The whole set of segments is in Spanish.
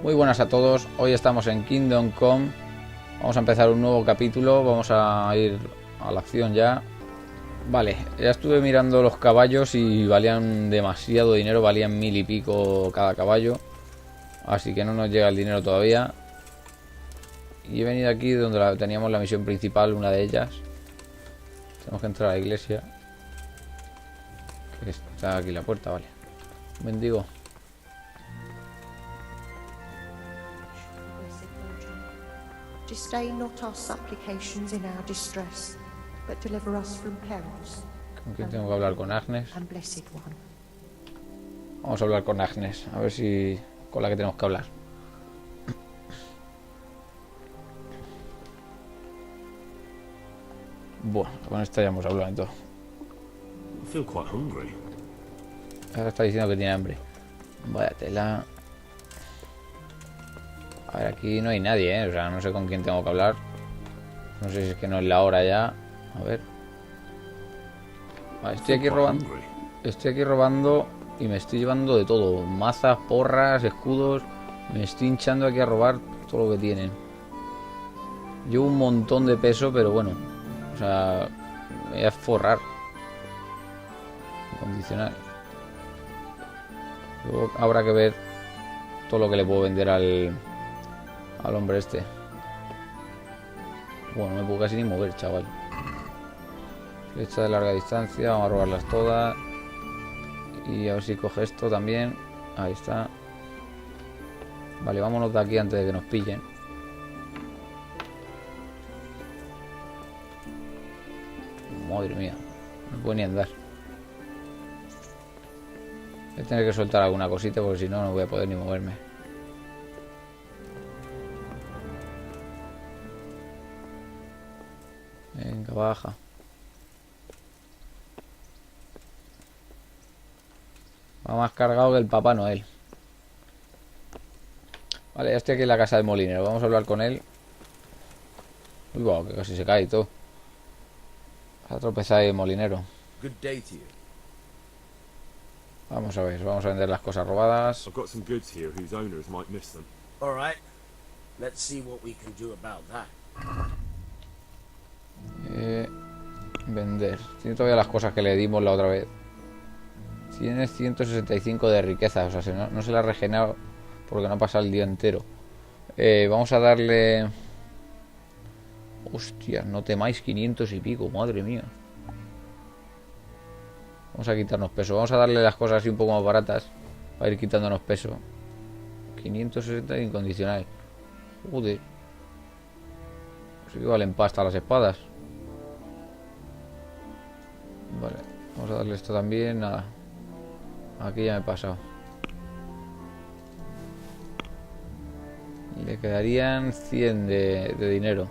Muy buenas a todos, hoy estamos en Kingdom Come. Vamos a empezar un nuevo capítulo, vamos a ir a la acción ya. Vale, ya estuve mirando los caballos y valían demasiado dinero, valían 1000 y pico cada caballo. Así que no nos llega el dinero todavía. Y he venido aquí donde teníamos la misión principal, una de ellas. Tenemos que entrar a la iglesia. Que está aquí la puerta, vale. Bendigo. Disdain not our supplications in our distress, but deliver us from perils. ¿Con quién tengo que hablar? Con Agnes. And blessed one. Vamos a hablar con Agnes, a ver si con la que tenemos que hablar. Bueno, con esta ya hemos hablado en todo. I feel quite hungry. Ahora está diciendo que tiene hambre. Vaya tela. A ver, aquí no hay nadie, o sea, no sé con quién tengo que hablar. No sé si es que no es la hora ya. A ver. Vale, estoy aquí robando. Estoy aquí robando y me estoy llevando de todo. Mazas, porras, escudos. Me estoy hinchando aquí a robar todo lo que tienen. Llevo un montón de peso, pero bueno. O sea, me voy a forrar. Incondicional. Luego habrá que ver todo lo que le puedo vender al hombre este. Bueno, no me puedo casi ni mover, chaval. Flecha de larga distancia, vamos a robarlas todas. Y a ver si coge esto también. Ahí está. Vale, vámonos de aquí antes de que nos pillen. Madre mía, no puedo ni andar. Voy a tener que soltar alguna cosita porque si no, no voy a poder ni moverme. Venga, baja. Va más cargado que el Papá Noel. Vale, ya estoy aquí en la casa del molinero. Vamos a hablar con él. Uy, wow, que casi se cae y todo. Se ha tropezado ahí el molinero. Good day to you. Vamos a ver, vamos a vender las cosas robadas. I've got some goods here whose owners might miss them. All right. Let's see what we can do about that. Vender. Tiene todavía las cosas que le dimos la otra vez. Tiene 165 de riqueza. O sea, no se la ha regenerado porque no ha pasado el día entero. Vamos a darle... Hostia, no temáis, 500 y pico. Madre mía. Vamos a quitarnos peso. Vamos a darle las cosas así un poco más baratas para ir quitándonos peso. 560 incondicional. Joder. Pues que valen pasta las espadas. Vale, vamos a darle esto también. Nada. Aquí ya me he pasado. Le quedarían 100 de dinero.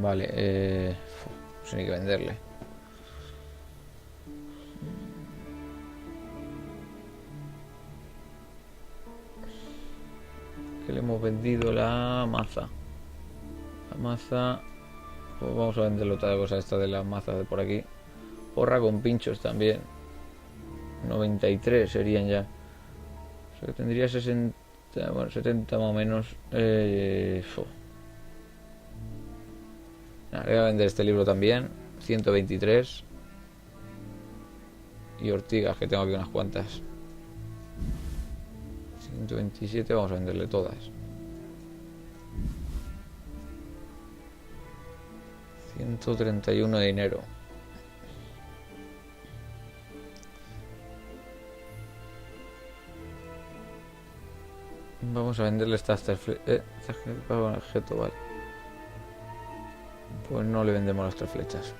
Vale, no sé ni qué venderle. Que le hemos vendido la maza. La maza. Pues vamos a venderle otra cosa esta de las mazas de por aquí. Porra con pinchos también. 93 serían ya. O sea que tendría 60. Bueno, 70 más o menos. Nada, voy a vender este libro también. 123. Y ortigas, que tengo aquí unas cuantas. 127, vamos a venderle todas. 131 de dinero. Vamos a venderle estas objeto, vale. Pues no le vendemos las 3 flechas.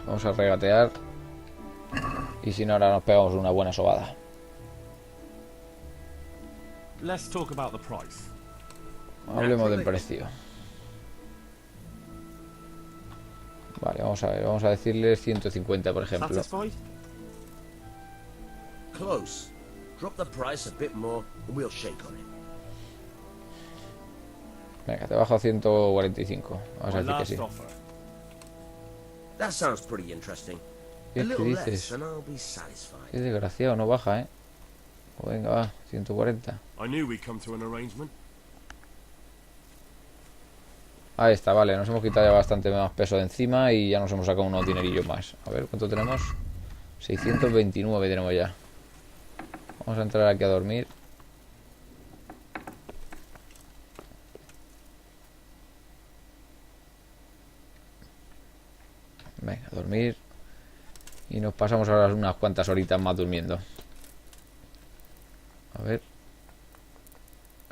Vamos a regatear. Y si no, ahora nos pegamos una buena sobada. Let's talk about the price. Hablemos del precio. Vale, vamos a ver. Vamos a decirle 150, por ejemplo. Satisfied? Close. Drop the price a bit more and we'll shake on it. Venga, te bajo a 145. Vamos a My decir que last sí. offer. That sounds pretty interesting. A ¿Qué little less, dices? and I'll be satisfied. Qué desgraciado, no baja, ¿eh? Pues venga, va, 140. I knew we'd come to an arrangement. Ahí está, vale, nos hemos quitado ya bastante más peso de encima y ya nos hemos sacado unos dinerillos más. A ver, ¿cuánto tenemos? 629 tenemos ya. Vamos a entrar aquí a dormir. Venga, a dormir. Y nos pasamos ahora unas cuantas horitas más durmiendo. A ver.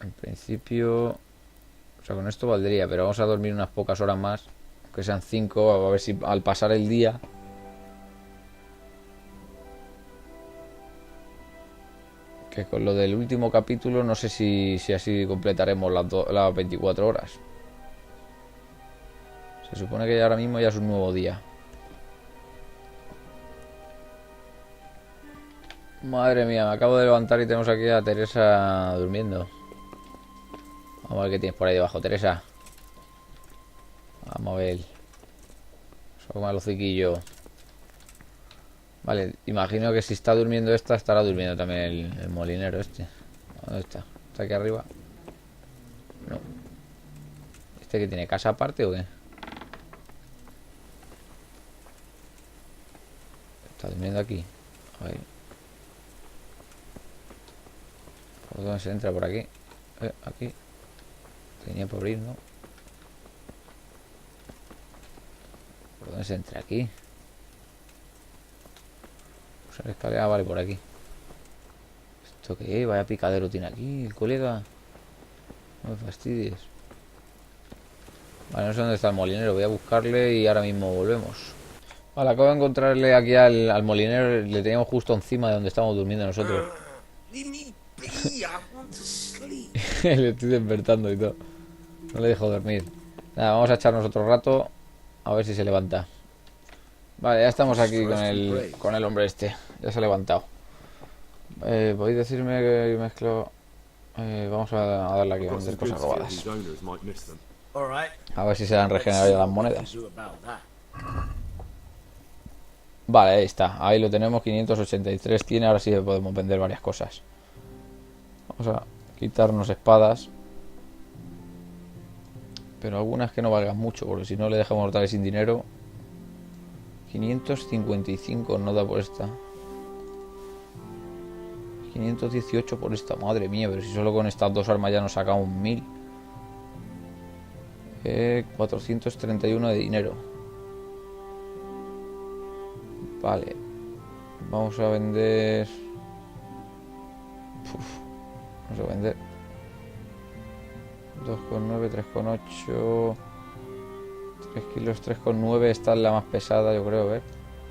En principio... O sea, con esto valdría, pero vamos a dormir unas pocas horas más. Aunque sean 5, a ver si al pasar el día... Que con lo del último capítulo no sé si así completaremos las 24 horas. Se supone que ahora mismo ya es un nuevo día. Madre mía, me acabo de levantar y tenemos aquí a Teresa durmiendo. Vamos a ver qué tienes por ahí debajo, Teresa. Vamos a ver. Soma el hociquillo. Vale, imagino que si está durmiendo esta, estará durmiendo también el molinero este. ¿Dónde está? ¿Está aquí arriba? No. ¿Este que tiene casa aparte o qué? Está durmiendo aquí. A ver. ¿Por dónde se entra? Por aquí. Aquí. Tenía por abrir, ¿no? ¿Por dónde se entra? Aquí. Usar escalera, vale, por aquí. ¿Esto qué es? Vaya picadero tiene aquí el colega. No me fastidies. Vale, no sé dónde está el molinero. Voy a buscarle y ahora mismo volvemos. Vale, acabo de encontrarle aquí al molinero. Le teníamos justo encima de donde estamos durmiendo nosotros. Leave me be. I want to sleep. Le estoy despertando y todo. No le dejo dormir. Nada, vamos a echarnos otro rato. A ver si se levanta. Vale, ya estamos aquí con el hombre este. Ya se ha levantado. ¿Podéis decirme que mezclo? Vamos a darle aquí a Got some vender cosas goods here robadas. whose owners might miss them. All right. A ver si se le han regenerado ya las monedas. Do about that. Vale, ahí está. Ahí lo tenemos. 583 tiene. Ahora sí podemos vender varias cosas. Vamos a quitarnos espadas. Pero algunas que no valgan mucho, porque si no le dejamos mortales sin dinero. 555 no da por esta. 518 por esta, madre mía, pero si solo con estas dos armas ya nos sacamos 1000. 431 de dinero. Vale. Vamos a vender. Vamos a vender 2,9, 3,8, 3 kilos, 3,9. Esta es la más pesada, yo creo, ¿eh?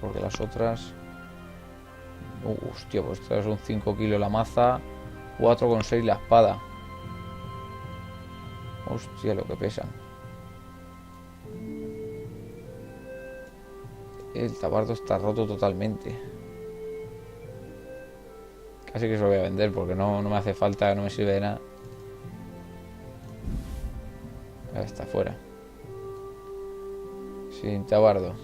Porque las otras... hostia, pues esta son 5 kilos la maza, 4,6 la espada. Hostia, lo que pesan. El tabardo está roto totalmente. Casi que se lo voy a vender porque no me hace falta, no me sirve de nada. Ya está fuera. Sin tabardo.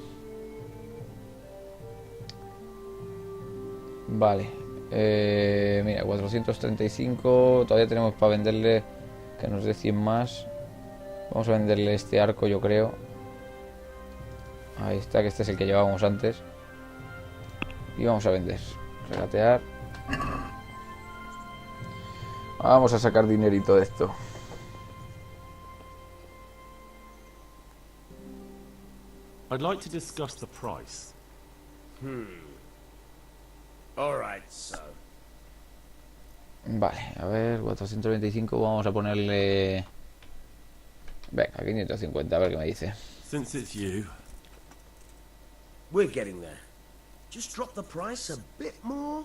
Vale. Mira, 435. Todavía tenemos para venderle que nos dé 100 más. Vamos a venderle este arco, yo creo. Ahí está, que este es el que llevábamos antes. Y vamos a vender. Regatear. Vamos a sacar dinerito de esto. I'd like to discuss the price. All right, so. Vale, a ver, 425. Vamos a ponerle... Venga, 550, a ver qué me dice. Since it's you, We're getting there. Just drop the price a bit more.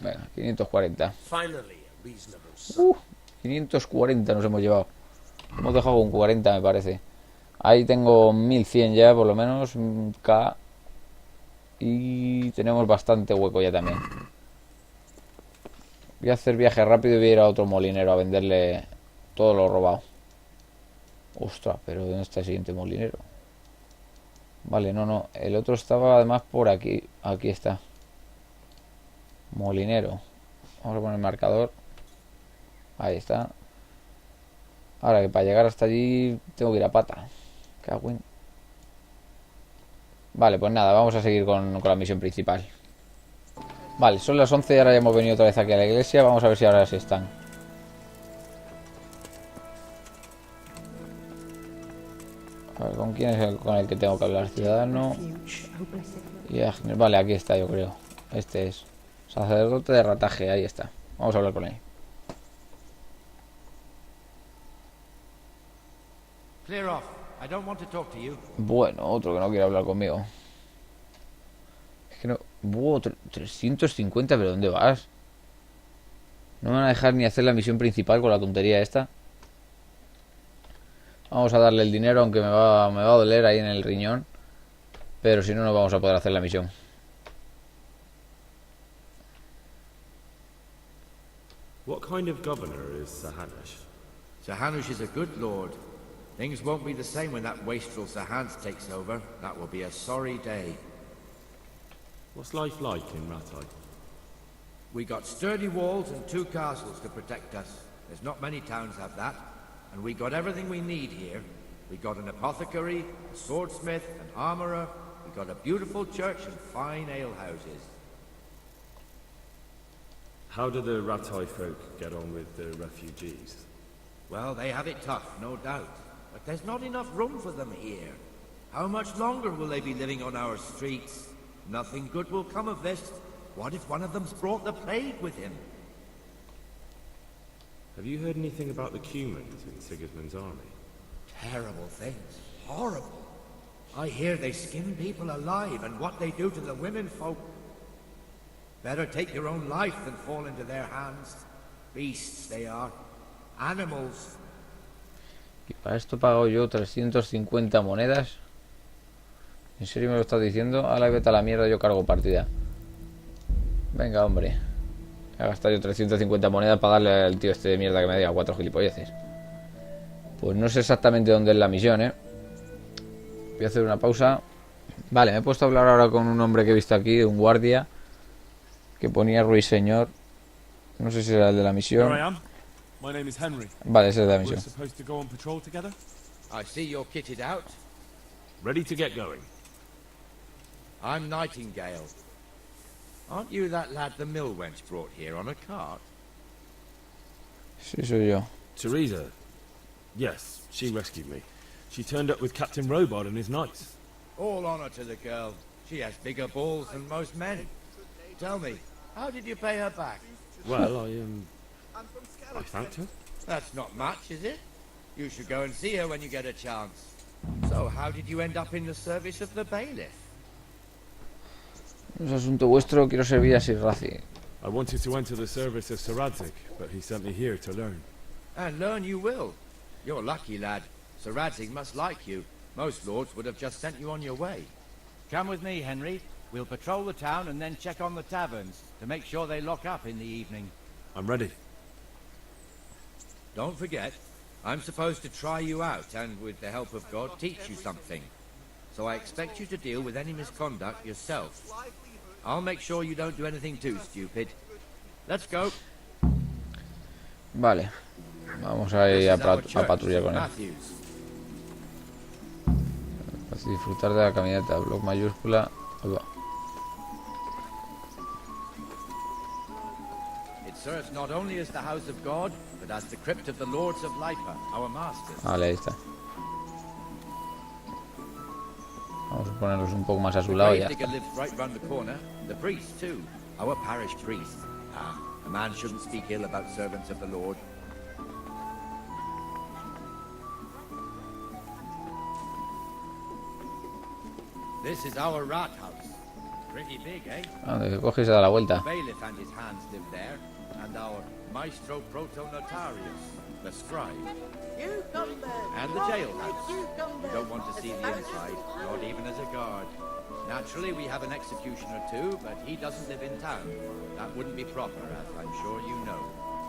Venga, 540. Finally, a reasonable sum. 540 nos hemos llevado. Hemos dejado con 40, me parece. Ahí tengo 1100 ya, por lo menos. K. Y tenemos bastante hueco ya también. Voy a hacer viaje rápido y voy a ir a otro molinero a venderle todo lo robado. Ostras, pero ¿dónde está el siguiente molinero? Vale, no. El otro estaba además por aquí. Aquí está. Molinero. Vamos a poner el marcador. Ahí está. Ahora que para llegar hasta allí tengo que ir a pata. Cago en... Vale, pues nada, vamos a seguir con la misión principal. Vale, son las 11 y ahora ya hemos venido otra vez aquí a la iglesia. Vamos a ver si ahora sí están. A ver, ¿con quién es con el que tengo que hablar? Ciudadano. Y Agnes. Vale, aquí está, yo creo. Este es. Sacerdote de Rataje, ahí está. Vamos a hablar con él. Clear off. I don't want to talk to you. Bueno, otro que no quiere hablar conmigo. Es que no... 350, ¿pero dónde vas? No me van a dejar ni hacer la misión principal con la tontería esta. Vamos a darle el dinero, aunque me va a doler ahí en el riñón. Pero si no, no vamos a poder hacer la misión. What kind of governor is Sahanush? Sahanush is a good lord. Things won't be the same when that wastrel Sahans takes over. That will be a sorry day. What's life like in Ratai? We got sturdy walls and 2 castles to protect us. There's not many towns have that. And we got everything we need here. We got an apothecary, a swordsmith, an armorer. We got a beautiful church and fine alehouses. How do the Ratai folk get on with the refugees? Well, they have it tough, no doubt. But there's not enough room for them here. How much longer will they be living on our streets? Nothing good will come of this. What if one of them's brought the plague with him? Have you heard anything about the Cumans in Sigismund's army? Terrible things. Horrible. I hear they skin people alive and what they do to the women folk. Better take your own life than fall into their hands. Beasts they are. Animals. Y para esto pago yo 350 monedas. ¿En serio me lo estás diciendo? Ahora vete a la mierda, yo cargo partida. Venga, hombre. Voy a gastar yo 350 monedas para darle al tío este de mierda que me diga 4 gilipolleces. Pues no sé exactamente dónde es la misión, ¿eh? Voy a hacer una pausa. Vale, me he puesto a hablar ahora con un hombre que he visto aquí, un guardia, que ponía ruiseñor. No sé si era el de la misión. My name is Henry. Vale, ese es de la We're misión. supposed to go on patrol together. I see you're kitted out. Ready to get going. I'm Nightingale. Aren't you that lad the mill wench brought here on a cart? Sí, soy yo. Teresa. Yes, she rescued me. She turned up with Captain Robard and his knights. All honor to the girl. She has bigger balls than most men. Tell me, how did you pay her back? Well, I thanked her. That's not much, is it? You should go and see her when you get a chance. So, how did you end up in the service of the bailiff? No es asunto vuestro, quiero servir a Sir Razi. I wanted to enter the service of Sir Radzik, but he sent me here to learn. And learn you will. You're lucky, lad. Sir Radzig must like you. Most lords would have just sent you on your way. Come with me, Henry. We'll patrol the town and then check on the taverns to make sure they lock up in the evening. I'm ready. Don't forget, I'm supposed to try you out and, with the help of God, teach you something. So I expect you to deal with any misconduct yourself. I'll make sure you don't do anything too stupid. Let's go. Vale. Vamos a ir a patrullar con él. Así disfrutar de la caminata. Bloc mayúscula. Ahí va. It serves not only as the house of God, but as the crypt of the lords of Lipa, our masters. Vale, ahí está. Vamos a ponerlos un poco más a su lado ya. Lives right round the corner. The priest too, our parish priest. A man shouldn't speak ill about servants of the Lord. This is our rat house. Pretty big, eh? Donde coge y se da la vuelta. The bailiff and his hands live there, and our maestro protonotarius, the scribe. And the jailhouse. You don't want to see the inside, not even as a guard. Naturally, we have an executioner too, but he doesn't live in town. That wouldn't be proper, as I'm sure you know.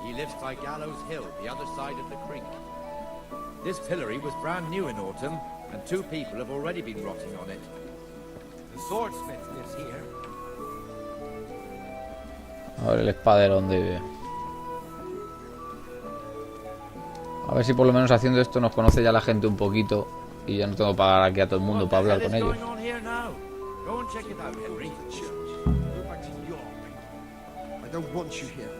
He lives by Gallows Hill, the other side of the creek. This pillory was brand new in autumn, and 2 people have already been rotting on it. The swordsmith lives here. A ver el espadero donde vive. A ver si por lo menos haciendo esto nos conoce ya la gente un poquito y ya no tengo que pagar aquí a todo el mundo para hablar con ellos. Going on here now? Go and check it out, Henry. Go back to York. I don't want you here.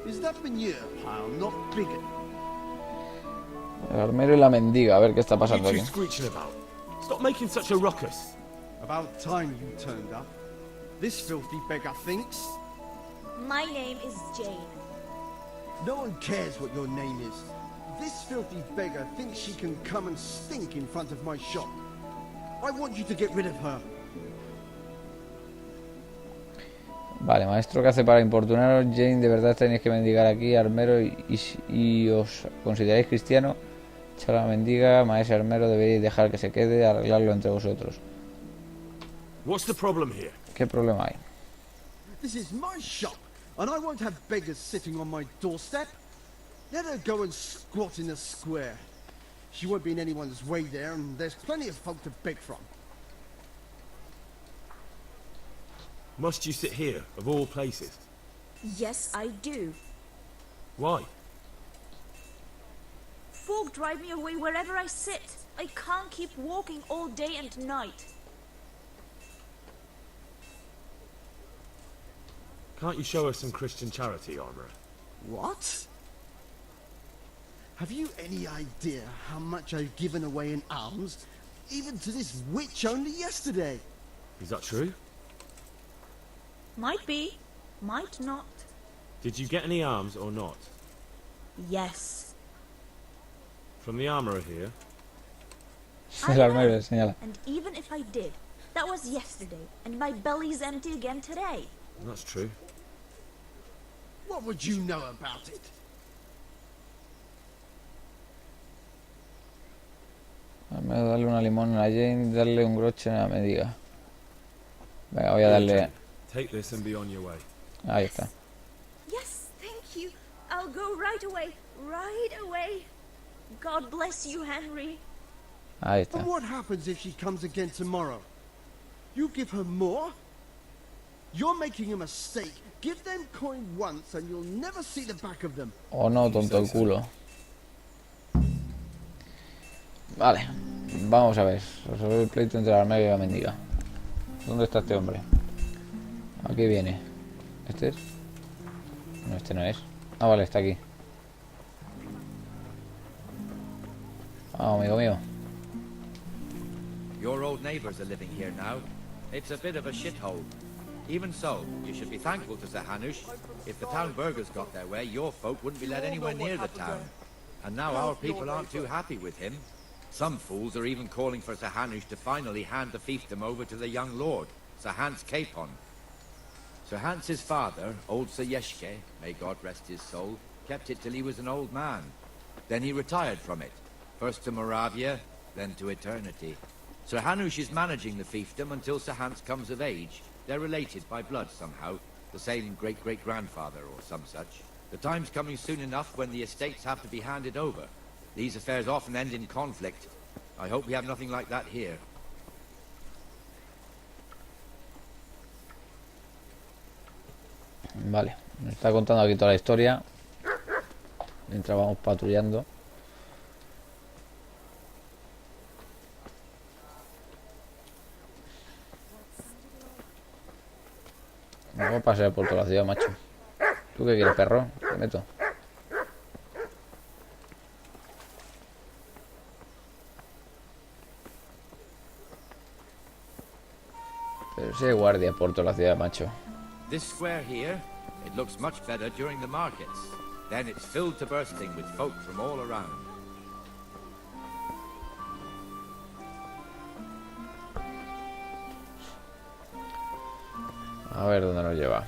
Is that manure pile not bigger? El armero y la mendiga, a ver qué está What are pasando you aquí. two screeching about? Stop making such a ruckus. About time you turned up. This filthy beggar thinks. My name is Jane. No one cares what your name is. This filthy beggar thinks she can come and stink in front of my shop. I want you to get rid of her. Vale, maestro, ¿qué hace para importunaros? Jane, de verdad tenéis que mendigar aquí, armero, y os consideráis cristiano. Echad la mendiga, maestro armero, deberíais dejar que se quede, arreglarlo entre vosotros. What's the problem here? ¿Qué problema hay? This is my shop, and I won't have beggars sitting on my doorstep. Let her go and squat in the square. She won't be in anyone's way there, and there's plenty of folk to beg from. Must you sit here, of all places? Yes, I do. Why? Folk drive me away wherever I sit. I can't keep walking all day and night. Can't you show us some Christian charity, armourer? What? Have you any idea how much I've given away in alms, even to this witch only yesterday? Is that true? Might be, might not. Did you get any arms or not? Yes. From the armourer here? El armero le señala. And even if I did, that was yesterday, and my belly's empty again today. That's true. What would you know about it? Armero, darle una limón a Jane, darle un broche a la mendiga. Venga, voy a darle... Take this and be on your way. Ahí está. Yes, thank you. I'll go right away. Right away. God bless you, Henry. Ahí está. And what happens if she comes again tomorrow? You give her more? You're making a mistake. Give them coin once and you'll never see the back of them. O no, tonto el culo. Vale, vamos a ver. Resolver el pleito entre el armero y la mendiga. ¿Dónde está este hombre? Aquí viene. ¿Este es? No, este no es. Ah, vale, está aquí. Vamos, amigo mío. Your old neighbours are living here now. It's a bit of a shithole. Even so, you should be thankful to Sir Hanush. If the town burghers got their way, your folk wouldn't be let anywhere near the town. And now our people aren't too happy with him. Some fools are even calling for Sir Hanush to finally hand the fiefdom over to the young lord, Sir Hans Capon. Sir Hans's father, old Sir Yeshke, may God rest his soul, kept it till he was an old man. Then he retired from it, first to Moravia, then to eternity. Sir Hanush is managing the fiefdom until Sir Hans comes of age. They're related by blood somehow, the same great-great-grandfather or some such. The time's coming soon enough when the estates have to be handed over. These affairs often end in conflict. I hope we have nothing like that here. Vale, me está contando aquí toda la historia mientras vamos patrullando. Me voy a pasear por toda la ciudad, macho. ¿Tú qué quieres, perro? Te meto. Pero sí hay guardia por toda la ciudad, macho. This square here, it looks much better during the markets. Then it's filled to bursting with folk from all around. A ver dónde nos lleva.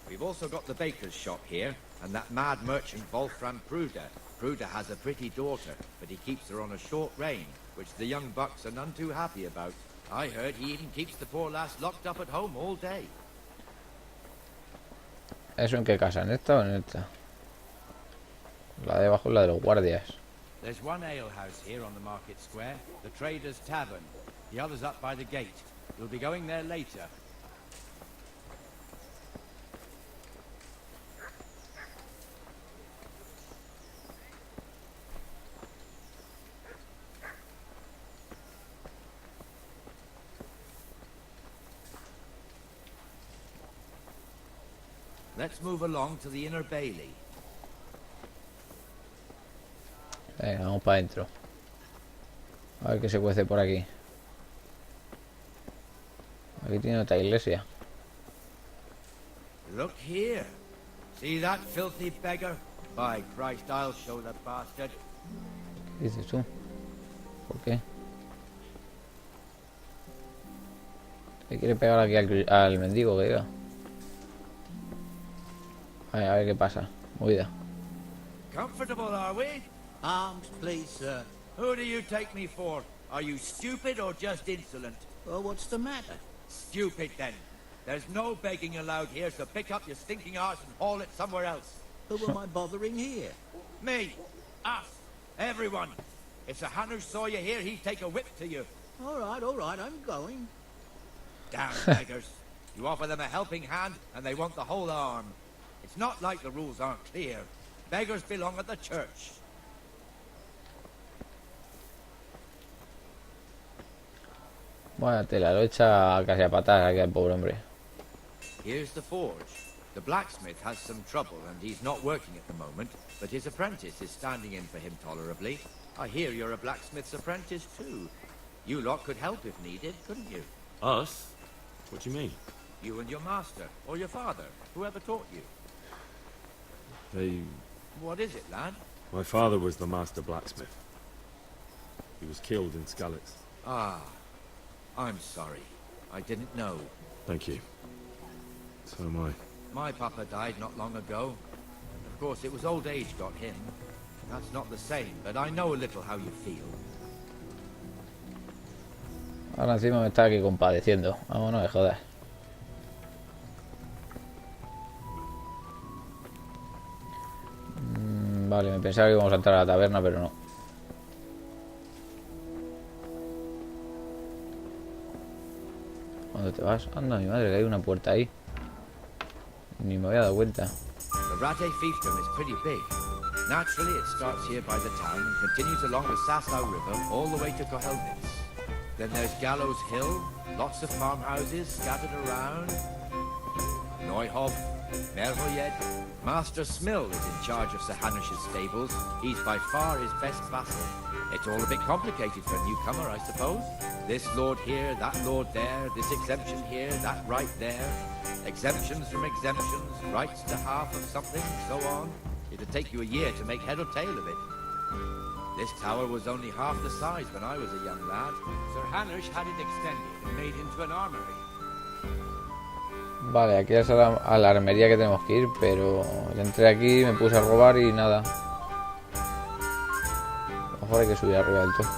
We've also got the baker's shop here, and that mad merchant Wolfram Pruder. Pruder has a pretty daughter, but he keeps her on a short rein, which the young bucks are none too happy about. I heard he even keeps the poor lass locked up at home all day. ¿Eso en qué casa? ¿En esta o en esta? La de abajo es la de los guardias. There's one ale house here on the market square, the Trader's Tavern. The other's up by the gate. You'll be going there later. Let's move along to the inner bailey. Venga, vamos para adentro. A ver qué se cuece por aquí. Aquí tiene otra iglesia. Look here. See that filthy beggar? By Christ, I'll show the bastard. ¿Qué dices tú? ¿Por qué? ¿Le quiere pegar aquí al mendigo que diga? A ver qué pasa. Movida. Comfortable, are we? Arms, please, sir. Who do you take me for? Are you stupid or just insolent? Oh, what's the matter? Stupid, then. There's no begging allowed here, so pick up your stinking arse and haul it somewhere else. Who am I bothering here? Me. Us. Everyone. If Sir Hanush saw you here, he'd take a whip to you. All right, I'm going. Damn beggars. You offer them a helping hand, and they want the whole arm. It's not like the rules aren't clear. Beggars belong at the church. Bueno, tela, lo echa casi a patadas aquí al pobre hombre. Here's the forge. The blacksmith has some trouble, and he's not working at the moment, but his apprentice is standing in for him tolerably. I hear you're a blacksmith's apprentice, too. You lot could help if needed, couldn't you? Us? What do you mean? You and your master, or your father, whoever taught you. What is it, lad? My father was the master blacksmith. He was killed in Skalitz. Ah, I'm sorry. I didn't know. Thank you. So am I. My papa died not long ago. Of course, it was old age got him. That's not the same, but I know a little how you feel. Ahora encima me está aquí compadeciendo. Vámonos de joder. Vale, me pensaba que íbamos a entrar a la taberna, pero no. ¿Dónde te vas? Anda, mi madre, que hay una puerta ahí. Ni me había dado cuenta. The Rate fiefdom is pretty big. Naturally, it starts here by the town and continues along the Sasau River all the way to Kohelnitz. Then there's Gallows Hill, lots of farmhouses scattered around. Neuhof, Merhoyed. Master Smill is in charge of Sir Hanush's stables. He's by far his best vassal. It's all a bit complicated for a newcomer, I suppose. This lord here, that lord there, this exemption here, that right there. Exemptions from exemptions, rights to half of something, so on. It'd take you a year to make head or tail of it. This tower was only half the size when I was a young lad. Sir Hanush had it extended and made into an armory. Vale, aquí es a la armería que tenemos que ir, pero entré aquí, me puse a robar y nada. A lo mejor hay que subir arriba del todo.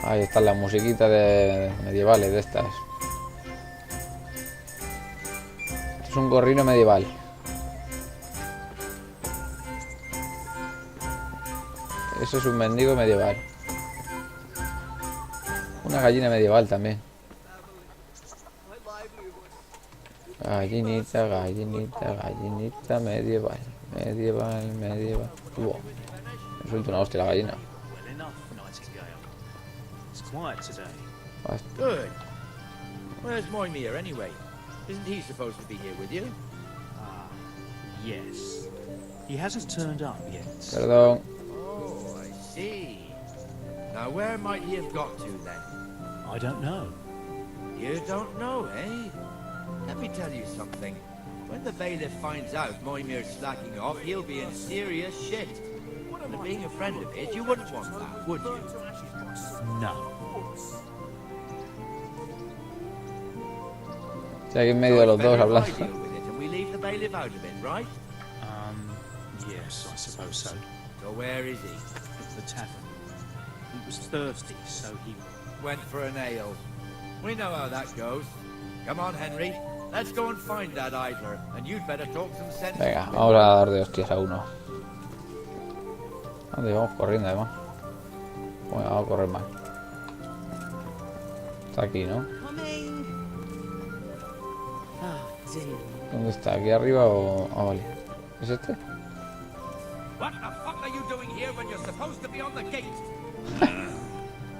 Ahí están las musiquitas de medievales de estas. Esto es un gorrino medieval. Ese es un mendigo medieval. Una gallina medieval también. Gallinita, gallinita, gallinita medieval. Medieval, medieval. Wow. Me suelta una hostia la gallina. Quiet today. Good. Where's Moimir anyway? Isn't he supposed to be here with you? Yes. He hasn't turned up yet. Perdón. Oh, I see. Now where might he have got to then? I don't know. You don't know, eh? Let me tell you something. When the bailiff finds out Moimir's slacking off, he'll be in serious shit. And being a friend of his, you wouldn't want that, would you? No. Estoy aquí en medio de los dos hablando. Yes, I suppose so. So where is he? At the tavern. He was thirsty, so he... Went for an ale. We know how that goes. Come on, Henry. Let's go and find that idler, and you'd better talk some sense. Venga, vamos a dar de hostias a uno. ¿Dónde vamos corriendo además? Bueno, vamos a correr más. Está aquí, ¿no? ¿Dónde está? ¿Aquí arriba o...? Ah, vale. ¿Es este? What the fuck are you doing here when you're supposed to be on the gate?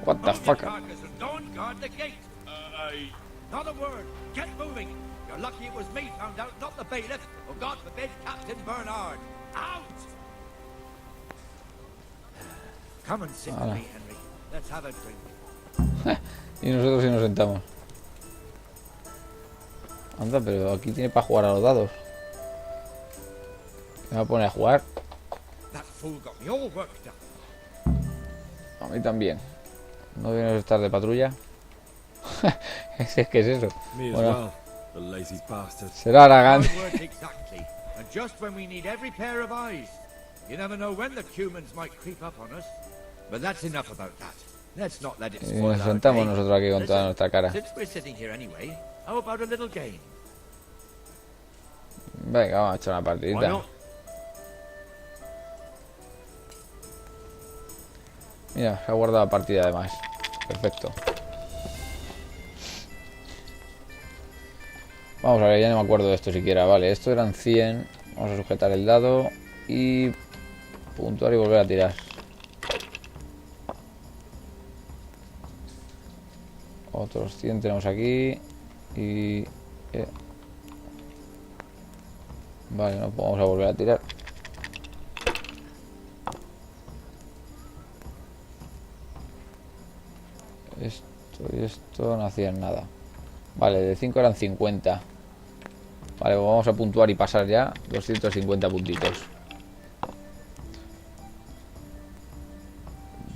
What the fuck? Don't guard the gate. Not a word. Get moving. You're lucky it was me found out, not the bailiff, or God forbid, Captain Bernard. Out! Come and sit with me, Henry. Let's have a drink. Y nosotros sí nos sentamos. Anda, pero aquí tiene para jugar a los dados. ¿Me va a poner a jugar? That fool got me all worked up. A mí también. ¿No vienes a estar de patrulla? Es que es eso. Me as Bueno, well. The lazy bastard. será Aragán. My word, exactly. And just when we need every pair of eyes. You never know when the humans might creep up on us. But that's enough about that. Let's not let it Y spoil nos our sentamos day. nosotros aquí con toda nuestra cara. Since we're sitting here anyway, how about a little game? Venga, vamos a echar una Why partidita. not? Mira, se ha guardado la partida además. Perfecto. Vamos a ver, ya no me acuerdo de esto siquiera. Vale, esto eran 100. Vamos a sujetar el dado y puntuar y volver a tirar. Otros 100 tenemos aquí. Y... Vale, no vamos a volver a tirar. Esto y esto no hacían nada. Vale, de 5 eran 50. Vale, pues vamos a puntuar y pasar ya. 250 puntitos.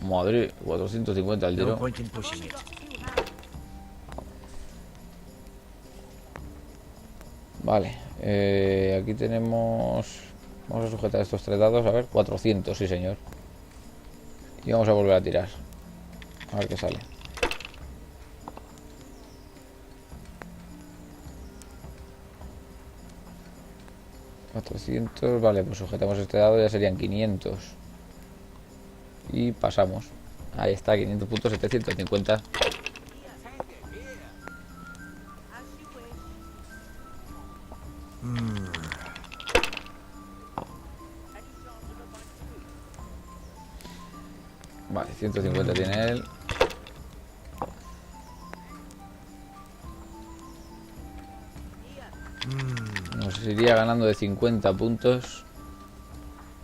Madre, 450 al No tiro. point in pushing it. Vale, aquí tenemos... Vamos a sujetar estos 3 dados. A ver, 400, sí señor. Y vamos a volver a tirar. A ver qué sale. $400, vale, pues sujetamos este dado, ya serían 500. Y pasamos. Ahí está, 500 puntos, 750. Vale, 150 tiene él. Nos iría ganando de 50 puntos.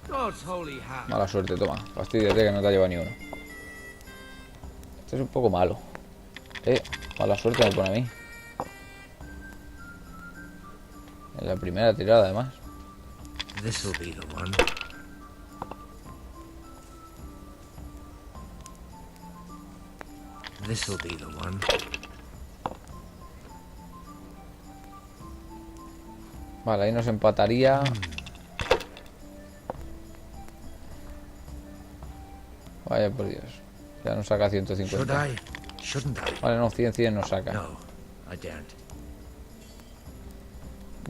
God's holy hand. Mala suerte, toma. Fastidiate que no te ha llevado ni uno. Esto es un poco malo. Mala suerte me pone a mí. En la primera tirada, además. This'll be the one. This'll be the one. Vale, ahí nos empataría. Vaya por Dios. Ya nos saca 150. Shouldn't I? Vale, no, 100 nos saca. No, I daren't.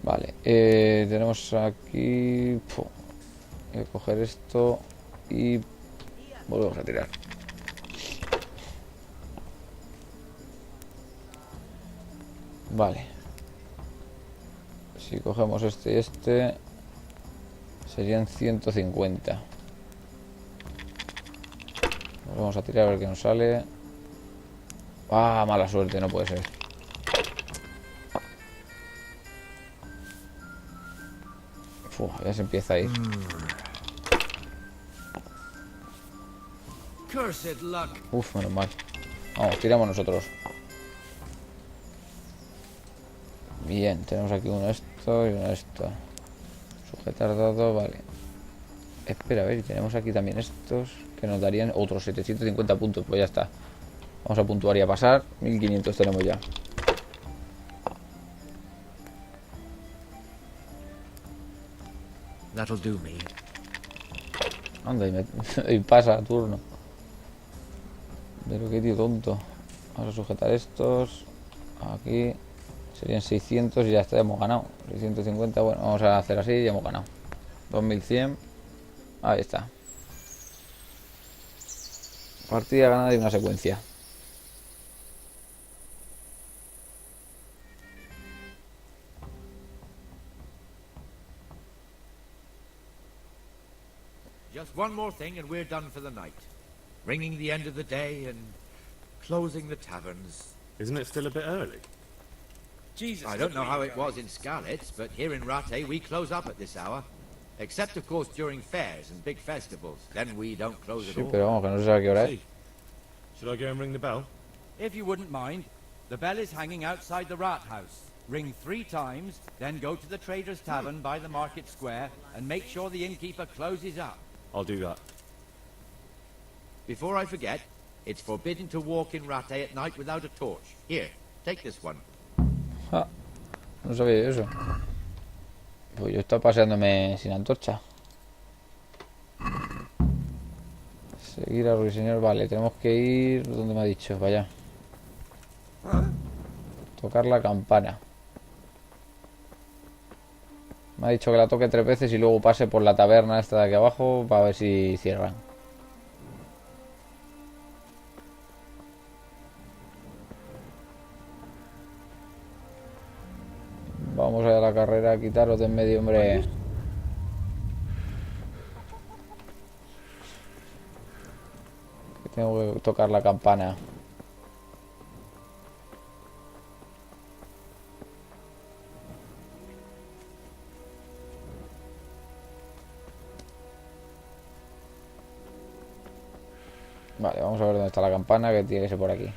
Vale, tenemos aquí... Voy a coger esto y volvemos a tirar. Vale. Si cogemos este y este, serían 150. Vamos a tirar a ver qué nos sale. Ah, mala suerte, no puede ser. Ya se empieza a ir. Cursed luck. Uf, menos mal. Vamos, tiramos nosotros. Bien, tenemos aquí uno esto y uno esto. Sujetar dado, vale. Espera, a ver, y tenemos aquí también estos que nos darían otros 750 puntos. Pues ya está. Vamos a puntuar y a pasar. 1500 tenemos ya. That'll do me. Anda, y pasa turno. Pero qué tío tonto. Vamos a sujetar estos. Aquí. Serían 600 y ya está, ya hemos ganado. 650, bueno, vamos a hacer así y ya hemos ganado. 2100. Ahí está. Partida ganada y una secuencia. Just one more thing and we're done for the night. Ringing the end of the day and closing the taverns. Isn't it still a bit early? Jesus. I don't know how it was in Scarlet's, but here in Rattay we close up at this hour. Except, of course, during fairs and big festivals. Then we don't close at Sí, all. pero vamos, que no sé a qué hora es. See. Should I go and ring the bell? If you wouldn't mind, the bell is hanging outside the rat house. Ring 3 times, then go to the Trader's Tavern by the market square and make sure the innkeeper closes up. I'll do that. Before I forget, it's forbidden to walk in Rattay at night without a torch. Here, take this one. Ah, no sabía yo eso. Pues yo estaba paseándome sin antorcha. Seguir a ruiseñor, vale, tenemos que ir... ¿Dónde me ha dicho? Vaya. Tocar la campana. Me ha dicho que la toque 3 veces y luego pase por la taberna esta de aquí abajo para ver si cierran. Vamos a la carrera, quitaros de en medio, hombre. Que tengo que tocar la campana. Vale, vamos a ver dónde está la campana, que tiene que ser por aquí.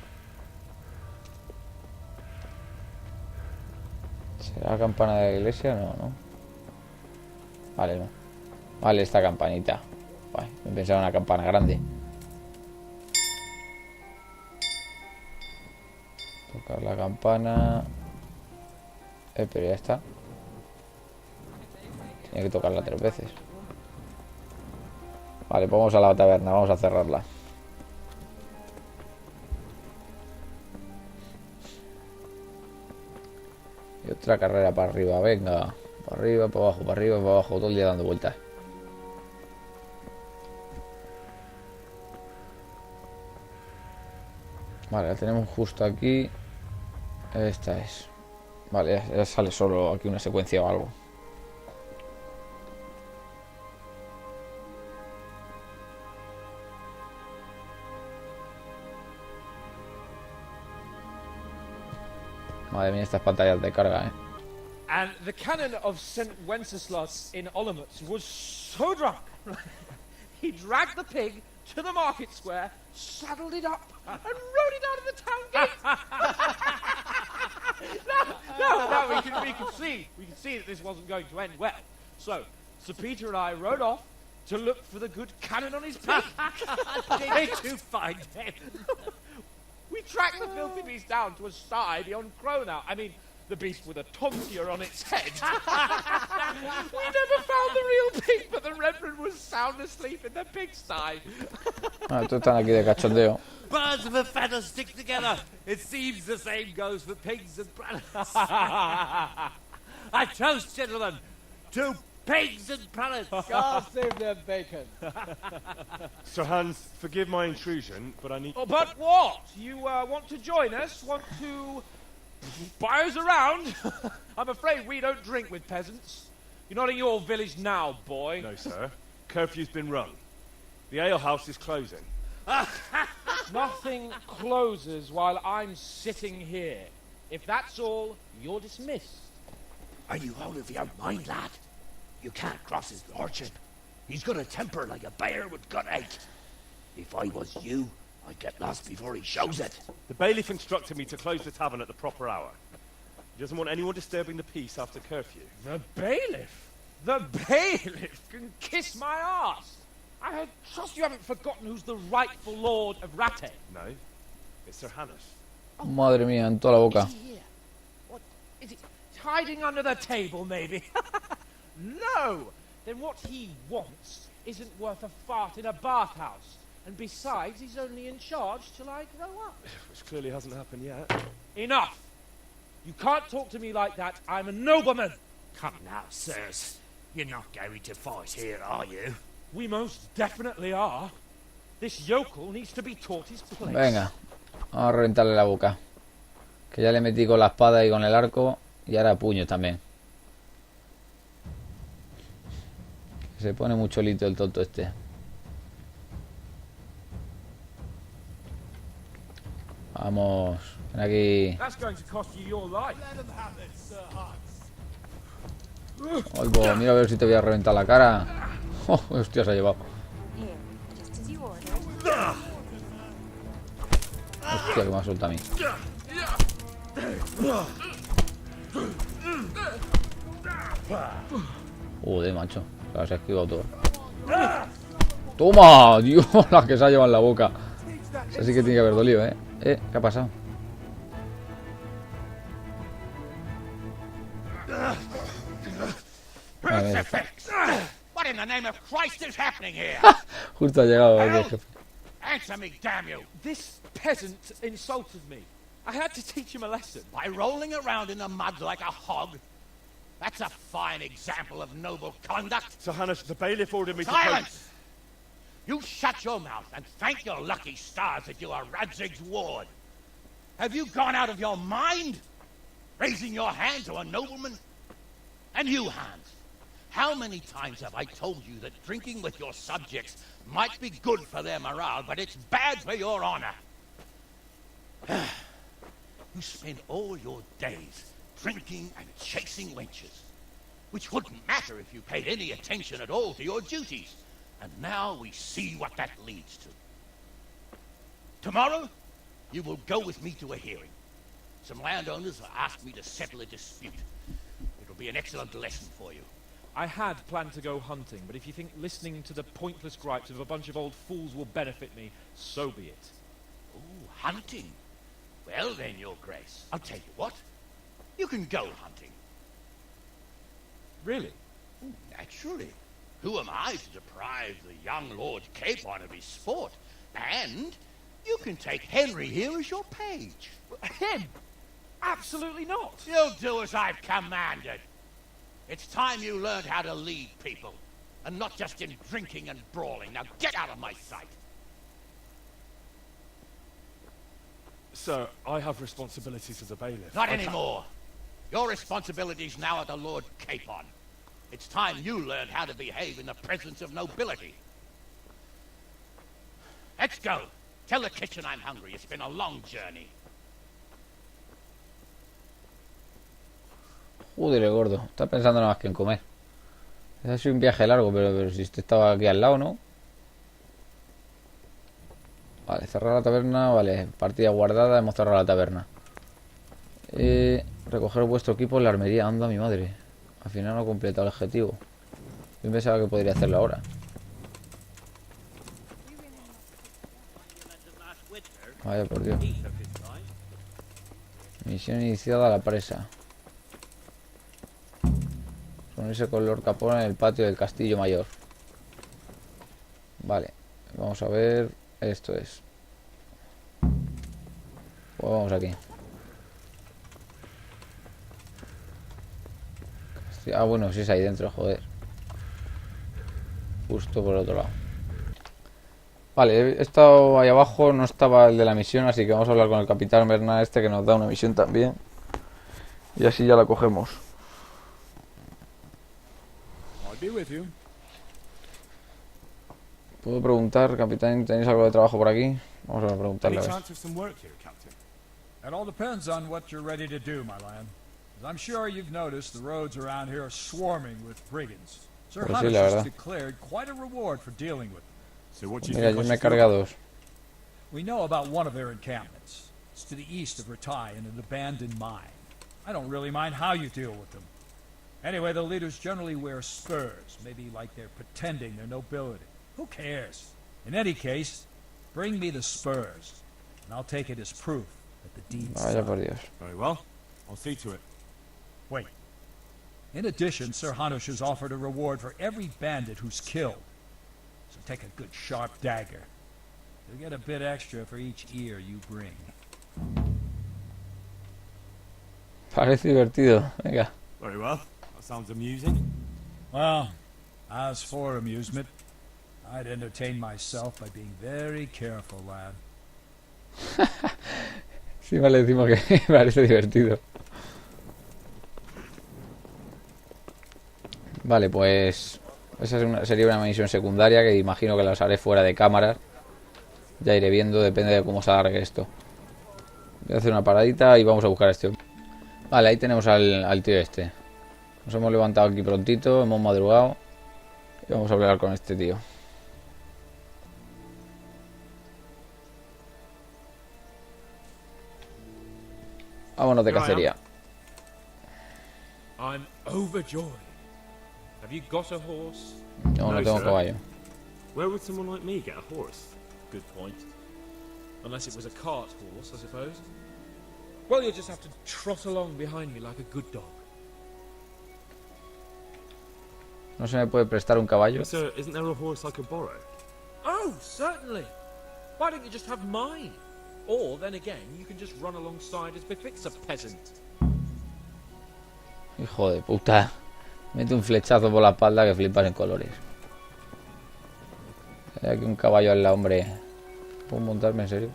¿Será la campana de la iglesia? No, no. Vale, no. Vale, esta campanita. Vale, me pensaba en una campana grande. Tocar la campana. Pero ya está. Tiene que tocarla 3 veces. Vale, pues vamos a la taberna, vamos a cerrarla. Y otra carrera para arriba, venga. Para arriba, para abajo, para arriba, para abajo. Todo el día dando vueltas. Vale, la tenemos justo aquí. Esta es. Vale, ya sale solo aquí una secuencia o algo. Madre mía, estas pantallas de carga, And the canon of St. Wenceslas in Olomouc was so drunk, he dragged the pig to the market square, saddled it up, and rode it out of the town gate. no, we could see that this wasn't going to end well. So, Sir Peter and I rode off to look for the good canon on his pig. Did you find him? We tracked the filthy beast down to a sty beyond Cronau. I mean, the beast with a tonsure on its head. We never found the real pig, but the Reverend was sound asleep in the pigsty. Estos están aquí de cachondeo. Birds of a feather stick together. It seems the same goes for pigs and pralines. I toast, gentlemen, to pigs and pralines. God save their bacon. Sir Hans, forgive my intrusion, but I need... Oh, but what? You want to join us? Want to buy us around? I'm afraid we don't drink with peasants. You're not in your village now, boy. No, sir. Curfew's been rung. The alehouse is closing. Nothing closes while I'm sitting here. If that's all, you're dismissed. Are you out of your mind, lad? You can't cross his lordship. He's got a temper like a bear with gut ache. If I was you, I'd get lost before he shows it. The bailiff instructed me to close the tavern at the proper hour. He doesn't want anyone disturbing the peace after curfew. The bailiff? The bailiff can kiss my arse. I trust you haven't forgotten who's the rightful lord of Rattay. No, it's Sir Hannes. Madre mía, en toda la boca. Is he here? What? Is he hiding under the table, maybe? No! then what he wants isn't worth a fart in a bathhouse. And besides, he's only in charge till I grow up. Which clearly hasn't happened yet. Enough! You can't talk to me like that. I'm a nobleman. Come now, sirs. You're not going to fight here, are you? We most definitely are. This yokel needs to be taught his place. Venga, vamos a reventarle la boca. Que ya le metí con la espada y con el arco. Y ahora puños también. Se pone muy cholito el tonto este. Vamos, ven aquí. Oigo, mira a ver si te voy a reventar la cara. Oh, hostia, se ha llevado. Hostia, que me ha soltado a mí. Joder, macho. Se ha esquivado todo. ¡Toma! Dios, la que se ha llevado en la boca. Eso sí que tiene que haber dolido, ¿eh? ¿Qué ha pasado? A ver. What in the name of Christ is happening here? Justo ha llegado el jefe. Answer me, damn you! This peasant insulted me. I had to teach him a lesson. By rolling around in the mud like a hog? That's a fine example of noble conduct. Sir Hanush, the bailiff ordered me to... Silence! You shut your mouth and thank your lucky stars that you are Radzig's ward. Have you gone out of your mind? Raising your hand to a nobleman? And you, Hans, how many times have I told you that drinking with your subjects might be good for their morale, but it's bad for your honor? You spend all your days drinking and chasing wenches, which wouldn't matter if you paid any attention at all to your duties. And now we see what that leads to. Tomorrow, you will go with me to a hearing. Some landowners have asked me to settle a dispute. It'll be an excellent lesson for you. I had planned to go hunting, but if you think listening to the pointless gripes of a bunch of old fools will benefit me, so be it. Oh, hunting? Well then, Your Grace, I'll tell you what. You can go hunting. Really? Oh, naturally. Who am I to deprive the young Lord Capon of his sport? And you can take Henry here as your page. Him? Absolutely not. You'll do as I've commanded. It's time you learned how to lead people, and not just in drinking and brawling. Now get out of my sight. Sir, I have responsibilities as a bailiff. Not anymore. Your responsibilities now are the Lord Capon. It's time you learned how to behave in the presence of nobility. Let's go. Tell the kitchen I'm hungry. It's been a long journey. Joder, gordo. Está pensando nada más que en comer. Ha sido un viaje largo, pero si este estaba aquí al lado, ¿no? Vale, cerrar la taberna. Vale, partida guardada. Hemos cerrado la taberna. Recoger vuestro equipo en la armería. Anda, mi madre. Al final no he completado el objetivo. Yo pensaba que podría hacerlo ahora. Vaya por Dios. Misión iniciada a la presa. Reunirse con Lord Capone en el patio del castillo mayor. Vale. Vamos a ver. Esto es. Pues vamos aquí. Ah, bueno, sí es ahí dentro, joder. Justo por el otro lado. Vale, he estado ahí abajo. No estaba el de la misión, así que vamos a hablar con el capitán Bernard este, que nos da una misión también. Y así ya la cogemos. ¿Puedo preguntar, capitán, tenéis algo de trabajo por aquí? Vamos a preguntarle a ver. It all depends on what you're ready to do, my lad. As I'm sure you've noticed, the roads around here are swarming with brigands. Sir Hunter has declared quite a reward for dealing with them. So what do you Mira, yo me he cargado dos. We know about one of their encampments. It's to the east of Ratai in an abandoned mine. I don't really mind how you deal with them. Anyway, the leaders generally wear spurs, maybe like they're pretending they're nobility. Who cares? In any case, bring me the spurs, and I'll take it as proof that the deed's Vaya por Dios. Very well. I'll see to it. Wait. In addition, Sir Hanush has offered a reward for every bandit who's killed. So take a good sharp dagger. You'll get a bit extra for each ear you bring. Parece divertido. Venga. Very well. That sounds amusing. Well, as for amusement, I'd entertain myself by being very careful, lad. Sí, vale, decimos que parece divertido. Vale, pues esa sería una misión secundaria que imagino que las haré fuera de cámaras. Ya iré viendo, depende de cómo se alargue esto. Voy a hacer una paradita y vamos a buscar a este hombre. Vale, ahí tenemos al tío este. Nos hemos levantado aquí prontito, hemos madrugado y vamos a hablar con este tío. Vámonos de cacería. I'm overjoyed. Have you got a horse? No, no tengo caballo. Where would someone like me get a horse? Good point. Unless it was a cart horse, I suppose. Well, you'll just have to trot along behind me like a good dog. No se me puede prestar un caballo. Sir, isn't there a horse I could borrow? Oh, certainly. Why don't you just have mine? Or, then again, you can just run alongside as befits a peasant. Hijo de puta. Mete un flechazo por la espalda que flipas en colores. Hay aquí un caballo al lado, hombre. ¿Puedo montarme en serio?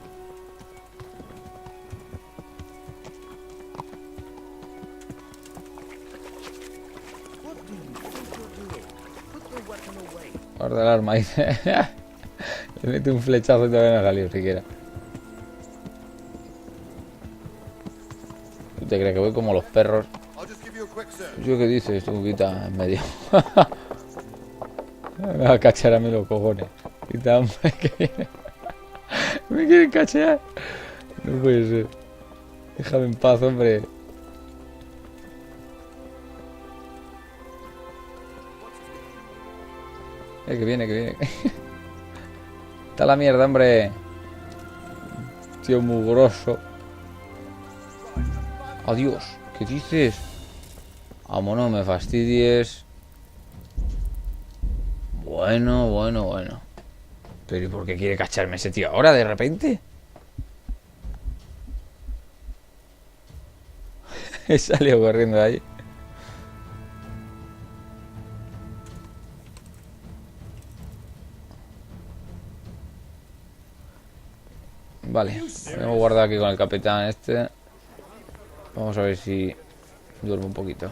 Guarda el arma, dice. Le mete un flechazo y todavía no ha salido siquiera. ¿Tú te crees que voy como los perros? ¿Yo qué dices? Tú quita en medio. Me va a cachar a mí los cojones. Quita, hombre, que viene. Me quieren cachear. No puede ser. Déjame en paz, hombre. Que viene, que viene. Está la mierda, hombre. Tío mugroso. Adiós. ¿Qué dices? Vámonos, me fastidies. Bueno. Pero ¿y por qué quiere cacharme ese tío ahora de repente? He salido corriendo de ahí. Vale, hemos guardado aquí con el capitán este. Vamos a ver si duermo un poquito.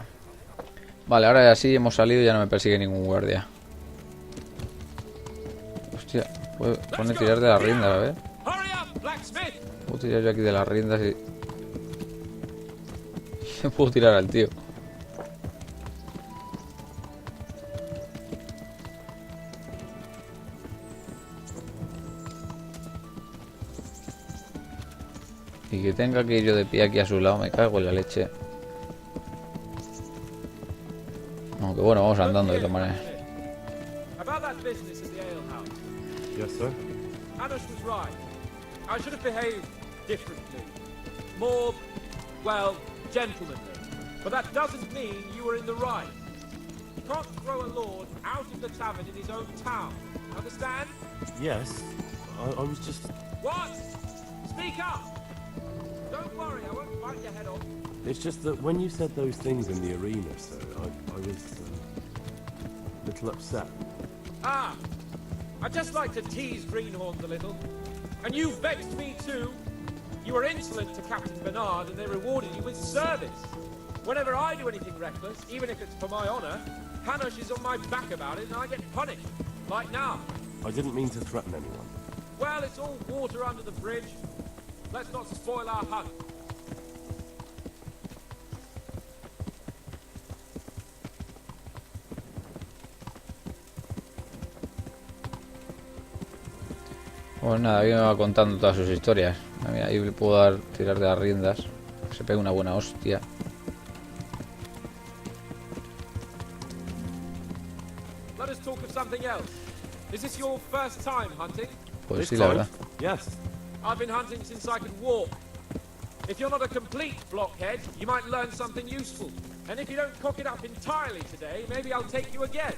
Vale, ahora ya sí hemos salido y ya no me persigue ningún guardia. Hostia, puedo poner tirar de las riendas, a ver. Puedo tirar yo aquí de las riendas y... puedo tirar al tío. Y que tenga que ir yo de pie aquí a su lado, me cago en la leche. Aunque bueno, vamos andando de todas maneras. Yes, sir. Hanush was right. I should have behaved differently. More, well, gentlemanly. But that doesn't mean you were in the right. You can't throw a lord out of the tavern in his own town. Understand? Yes. I was just... What? Speak up! Don't worry, I won't bite your head off. It's just that when you said those things in the arena, sir, I was a little upset. Ah! I just like to tease greenhorns a little. And you vexed me too. You were insolent to Captain Bernard and they rewarded you with service. Whenever I do anything reckless, even if it's for my honor, Hanush is on my back about it and I get punished. Like now. I didn't mean to threaten anyone. Well, it's all water under the bridge. Let's not spoil our hunt. Pues nada, aquí me va contando todas sus historias. Mira, ahí le puedo dar, tirar de las riendas. Se pega una buena hostia. Let us talk of something else. Is this your first time hunting? Pues sí, la verdad. Yes. I've been hunting since I could walk. If you're not a complete blockhead, you might learn something useful. And if you don't cock it up entirely today, maybe I'll take you again.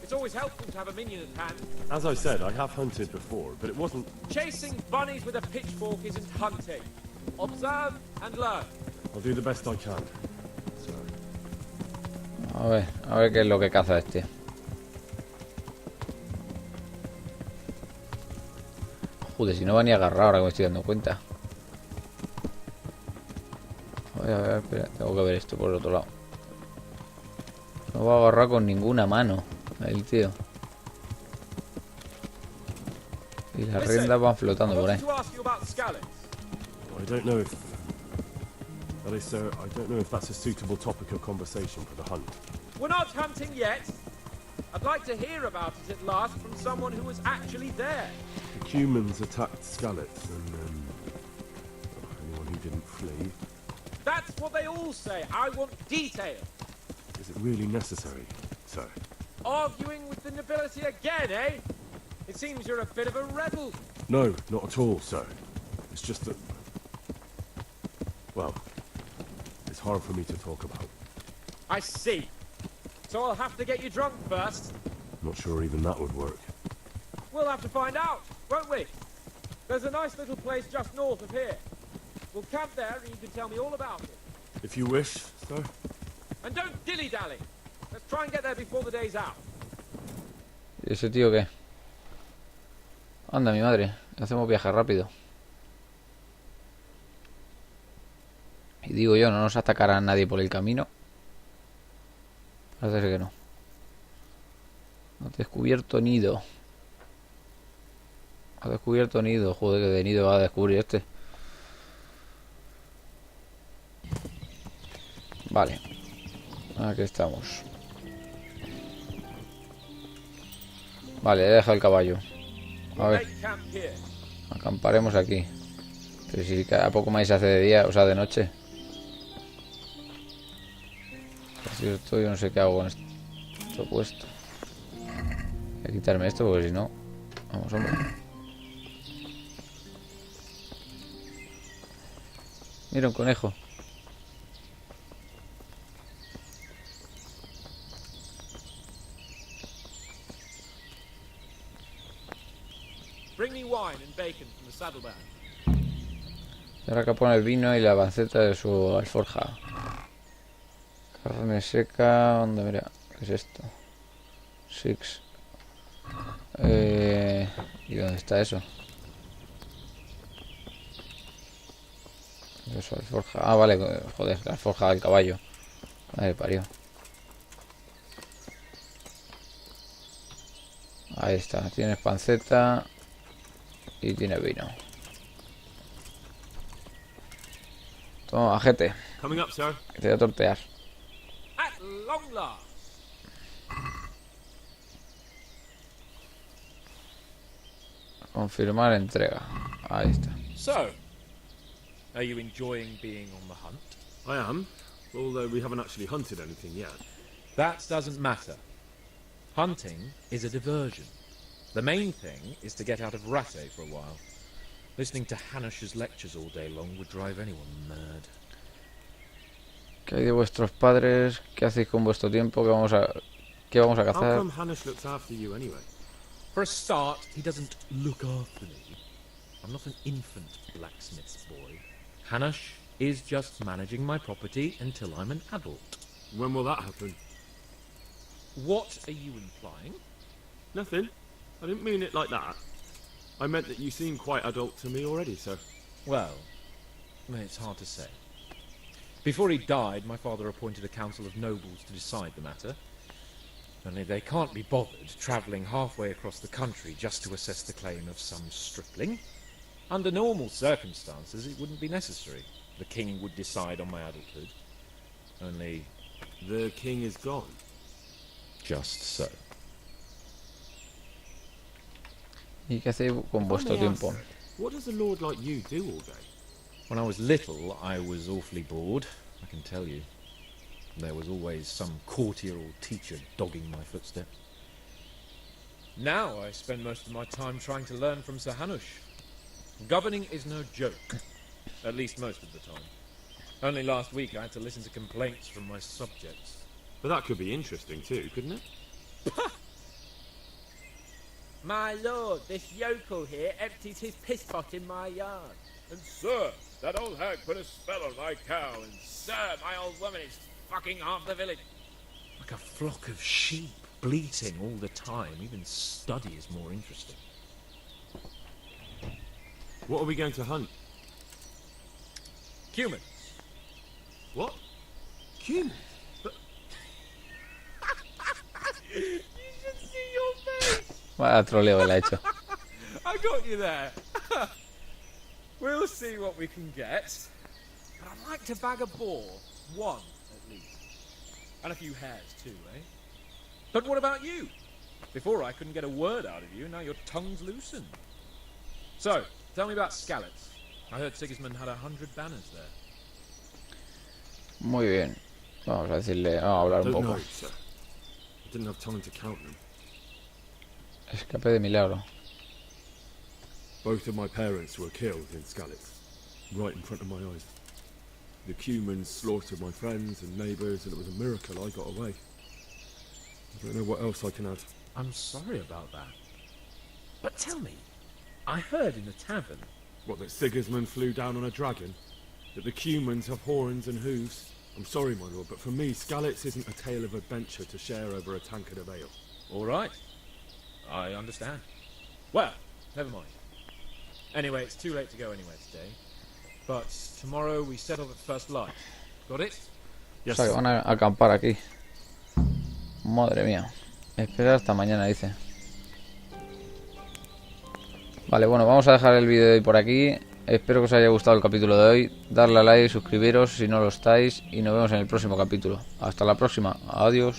It's always helpful to have a minion at hand. As I said, I have hunted before, but it wasn't... Chasing bunnies with a pitchfork isn't hunting. Observe and learn. I'll do the best I can. So... A ver qué es lo que caza este. Joder, si no va ni a agarrar ahora que me estoy dando cuenta. A ver, espera, tengo que ver esto por el otro lado. No va a agarrar con ninguna mano el tío. Y las riendas van flotando por ahí. I don't know if... That is, sir, I don't know if that's a suitable topic of conversation for the hunt. We're not hunting yet. I'd like to hear about it at last from someone who was actually there. The humans attacked Skallets and anyone who didn't flee. That's what they all say. I want detail. Is it really necessary, sir? Arguing with the nobility again, eh? It seems you're a bit of a rebel. No, not at all, sir. It's just that... Well, it's hard for me to talk about. I see. So I'll have to get you drunk first. Not sure even that would work. We'll have to find out, won't we? There's a nice little place just north of here. We'll camp there and you can tell me all about it. If you wish, sir. And don't dilly-dally. Let's try and get there before the day's out. ¿Y ese tío qué? Anda, mi madre. Hacemos viaje rápido. Y digo yo, ¿no nos atacará nadie por el camino? Parece que no. Ha descubierto nido. Ha descubierto nido. Joder, que de nido va a descubrir este. Vale. Aquí estamos. Vale, he dejado el caballo. A ver. Acamparemos aquí. Pero si a poco más se hace de día, o sea, de noche. Si esto, yo no sé qué hago con esto puesto. Voy a quitarme esto porque si no... Vamos, hombre. Mira un conejo. Bring me wine and bacon from the saddlebag. Y ahora que pone el vino y la panceta de su alforja. Carne seca. ¿Dónde? Mira, ¿qué es esto? Six. ¿Y dónde está eso? Eso, alforja. Ah, vale, joder, la alforja del caballo. Madre parió. Ahí está, tienes panceta y tienes vino. Toma, ajete. Coming up, sir. Que te voy a tortear. At long last. Confirmar entrega. Ahí está. So, are you enjoying being on the hunt? I am, although we haven't actually hunted anything yet. That doesn't matter. Hunting is a diversion. The main thing is to get out of Rattay for a while. Listening to Hanush's lectures all day long would drive anyone mad. ¿Qué hay de vuestros padres? ¿Qué hacéis con vuestro tiempo? ¿Qué vamos a How cazar? come Hanush looks after you anyway? For a start, he doesn't look after me. I'm not an infant blacksmith's boy. Hanush is just managing my property until I'm an adult. When will that happen? What are you implying? Nothing. I didn't mean it like that. I meant that you seem quite adult to me already, sir. Well, it's hard to say. Before he died, my father appointed a council of nobles to decide the matter. Only they can't be bothered travelling halfway across the country just to assess the claim of some stripling. Under normal circumstances, it wouldn't be necessary. The king would decide on my adulthood. Only... The king is gone. Just so. ¿Y qué hacéis con vuestro tiempo? What does a lord like you do all day? When I was little, I was awfully bored, I can tell you. There was always some courtier or teacher dogging my footsteps. Now I spend most of my time trying to learn from Sir Hanush. Governing is no joke, at least most of the time. Only last week I had to listen to complaints from my subjects. But that could be interesting too, couldn't it? My lord, this yokel here empties his piss pot in my yard. And sir, that old hag put a spell on my cow, and sir, my old woman is fucking half the village. Like a flock of sheep, bleating all the time. Even study is more interesting. What are we going to hunt? Humans. What? Humans? You should see your face. Vaya troleo que le ha hecho. I got you there. We'll see what we can get. But I'd like to bag a boar. One, at least. And a few hares, too, eh? But what about you? Before I couldn't get a word out of you, now your tongue's loosened. So, tell me about Skalitz. I heard Sigismund had 100 banners there. Muy bien. Vamos a decirle, vamos a hablar un Don't poco. know, sir. I didn't have time to count them. Escape de milagro. Both of my parents were killed in Skalitz, right in front of my eyes. The Cumans slaughtered my friends and neighbours, and it was a miracle I got away. I don't know what else I can add. I'm sorry about that. But tell me, I heard in the tavern... What, that Sigismund flew down on a dragon? That the Cumans have horns and hooves? I'm sorry, my lord, but for me, Skalitz isn't a tale of adventure to share over a tankard of ale. All right. I understand. Well, never mind. Anyway, it's too late to go anywhere today. But tomorrow we set off at first light. Got it? O sea, que van a acampar aquí. Madre mía. Espera hasta mañana, dice. Vale, bueno, vamos a dejar el vídeo de hoy por aquí. Espero que os haya gustado el capítulo de hoy. Darle a like, suscribiros si no lo estáis. Y nos vemos en el próximo capítulo. Hasta la próxima. Adiós.